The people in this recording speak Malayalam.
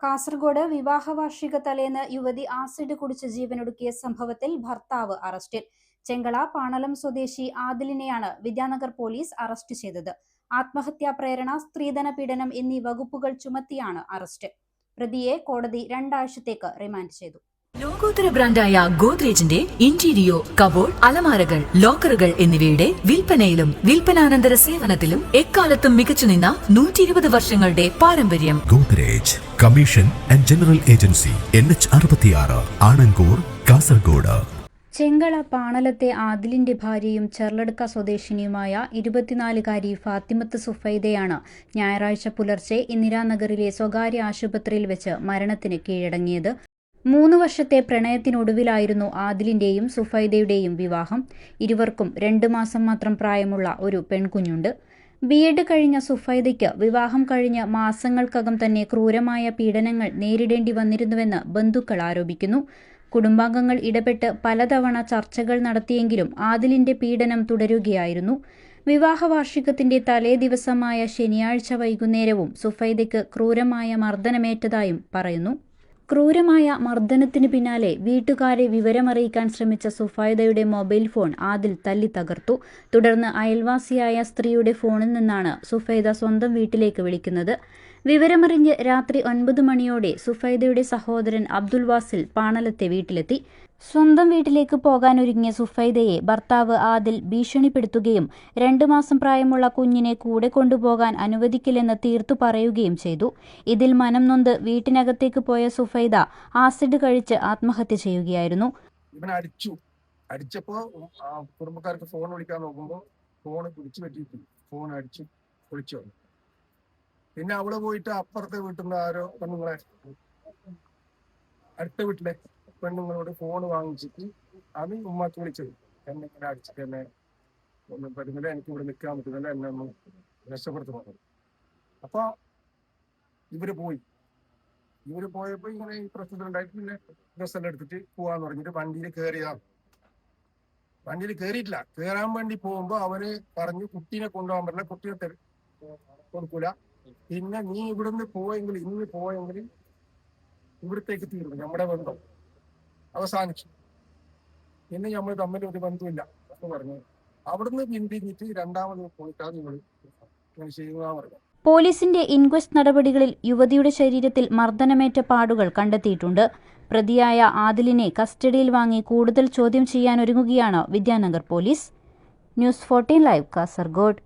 കാസർഗോഡ് വിവാഹവാർഷിക തലേന്ന് യുവതി ആസിഡ് കുടിച്ച് ജീവനൊടുക്കിയ സംഭവത്തിൽ ഭർത്താവ് അറസ്റ്റിൽ. ചെങ്കള പാണലം സ്വദേശി ആദിലിനെയാണ് വിദ്യാനഗർ പോലീസ് അറസ്റ്റ് ചെയ്തത്. ആത്മഹത്യാ പ്രേരണ, സ്ത്രീധന പീഡനം എന്നീ വകുപ്പുകൾ ചുമത്തിയാണ് അറസ്റ്റ്. പ്രതിയെ കോടതി 2 ആഴ്ചത്തേക്ക് റിമാൻഡ് ചെയ്തു. ലോകോത്തര ബ്രാൻഡായ ഗോദ്രേജിന്റെ ഇന്റീരിയോ, കബോർഡ്, അലമാരകൾ, ലോക്കറുകൾ എന്നിവയുടെ വിൽപ്പനയിലും വിൽപ്പനാനന്തര സേവനത്തിലും എക്കാലത്തും മികച്ചുനിന്ന 120 വർഷങ്ങളുടെ പാരമ്പര്യം. Godrej commission and general agency, NH66, Anangoor, Kasaragod. Chengala പാണലത്തെ ആദിലിന്റെ ഭാര്യയും ചെർലടുക്ക സ്വദേശിനിയുമായ 24-കാരി ഫാത്തിമത്ത് സുഫൈദയാണ് ഞായറാഴ്ച പുലർച്ചെ ഇന്ദിരാനഗറിലെ സ്വകാര്യ ആശുപത്രിയിൽ വെച്ച് മരണത്തിന് കീഴടങ്ങിയത്. 3 വർഷത്തെ പ്രണയത്തിനൊടുവിലായിരുന്നു ആദിലിന്റെയും സുഫൈദയുടെയും വിവാഹം. ഇരുവർക്കും 2 മാസം മാത്രം പ്രായമുള്ള ഒരു പെൺകുഞ്ഞുണ്ട്. B.Ed കഴിഞ്ഞ സുഫൈദയ്ക്ക് വിവാഹം കഴിഞ്ഞ് മാസങ്ങൾക്കകം തന്നെ ക്രൂരമായ പീഡനങ്ങൾ നേരിടേണ്ടി വന്നിരുന്നുവെന്ന് ബന്ധുക്കൾ ആരോപിക്കുന്നു. കുടുംബാംഗങ്ങൾ ഇടപെട്ട് പലതവണ ചർച്ചകൾ നടത്തിയെങ്കിലും ആദിലിന്റെ പീഡനം തുടരുകയായിരുന്നു. വിവാഹവാർഷികത്തിന്റെ തലേ ദിവസമായ ശനിയാഴ്ച വൈകുന്നേരവും സുഫൈദയ്ക്ക് ക്രൂരമായ മർദ്ദനമേറ്റതായും പറയുന്നു. ക്രൂരമായ മർദ്ദനത്തിന് പിന്നാലെ വീട്ടുകാരെ വിവരമറിയിക്കാൻ ശ്രമിച്ച സുഫൈദയുടെ മൊബൈൽ ഫോൺ ആദിൽ തല്ലി തകർത്തു. തുടർന്ന് അയൽവാസിയായ സ്ത്രീയുടെ ഫോണിൽ നിന്നാണ് സുഫൈദ സ്വന്തം വീട്ടിലേക്ക് വിളിക്കുന്നത്. വിവരമറിഞ്ഞ് രാത്രി 9 മണിയോടെ സുഫൈദയുടെ സഹോദരൻ അബ്ദുൽ വാസിൽ പാണലത്തെ വീട്ടിലെത്തി. സ്വന്തം വീട്ടിലേക്ക് പോകാനൊരുങ്ങിയ സുഫൈദയെ ഭർത്താവ് ആദിൽ ഭീഷണിപ്പെടുത്തുകയും 2 മാസം പ്രായമുള്ള കുഞ്ഞിനെ കൂടെ കൊണ്ടുപോകാൻ അനുവദിക്കില്ലെന്ന് തീർത്തു പറയുകയും ചെയ്തു. ഇതിൽ മനം നൊന്ത് വീട്ടിനകത്തേക്ക് പോയ സുഫൈദ ആസിഡ് കഴിച്ച് ആത്മഹത്യ ചെയ്യുകയായിരുന്നു. അടിച്ചപ്പോ കുടുംബക്കാർക്ക് ഫോൺ വിളിക്കാൻ നോക്കുമ്പോൾ ഫോൺ പിടിച്ചു പറ്റിയിട്ട് ഫോൺ അടിച്ചു വിളിച്ചു. പിന്നെ അവള് പോയിട്ട് അപ്പുറത്തെ വീട്ടിൽ നിന്ന് ആരോ പെണ്ണുങ്ങളെ, അടുത്ത വീട്ടിലെ പെണ്ണുങ്ങളോട് ഫോൺ വാങ്ങിച്ചിട്ട് അത് ഉമ്മാക്ക് വിളിച്ചത്, എന്നെ ഇങ്ങനെ അടിച്ചിട്ട് എന്നെ ഒന്നും പറ്റുന്നില്ല, എനിക്ക് ഇവിടെ നിൽക്കാൻ പറ്റുന്നില്ല, എന്നെ ഒന്ന് രക്ഷപ്പെടുത്തി പറഞ്ഞു. അപ്പൊ ഇവര് പോയപ്പോ ഇങ്ങനെ ഈ പ്രശ്നത്തിലുണ്ടായിട്ട് പിന്നെ ഡ്രസ്സെല്ലാം എടുത്തിട്ട് പോവാന്ന് പറഞ്ഞിട്ട് വണ്ടിയിൽ കയറിയതാണ്. വണ്ടിയിൽ കയറിയിട്ടില്ല, കയറാൻ വേണ്ടി പോകുമ്പോ അവര് പറഞ്ഞു കുട്ടീനെ കൊണ്ടുപോകാൻ പറ്റില്ല, കുട്ടീനെ കൊടുക്കൂല, പിന്നെ നീ ഇവിടുന്ന് ഇന്ന് പോയെങ്കിൽ ഇവിടത്തേക്ക് തീർന്നു, നമ്മുടെ ബന്ധം അവസാനിച്ചു, പിന്നെ നമ്മൾ തമ്മിൽ ഒരു ബന്ധമില്ല എന്ന് പറഞ്ഞു. അവിടുന്ന് പിന്തിരിഞ്ഞിട്ട് 2ാമത് പോയിട്ടാണ് നിങ്ങൾ ഇങ്ങനെ ചെയ്യുക പറഞ്ഞു. പോലീസിന്റെ ഇൻക്വസ്റ്റ് നടപടികളിൽ യുവതിയുടെ ശരീരത്തിൽ മർദ്ദനമേറ്റ പാടുകൾ കണ്ടെത്തിയിട്ടുണ്ട്. പ്രതിയായ ആദിലിനെ കസ്റ്റഡിയിൽ വാങ്ങി കൂടുതൽ ചോദ്യം ചെയ്യാനൊരുങ്ങുകയാണ് Vidyanagar police. News 14 live, Kasaragod.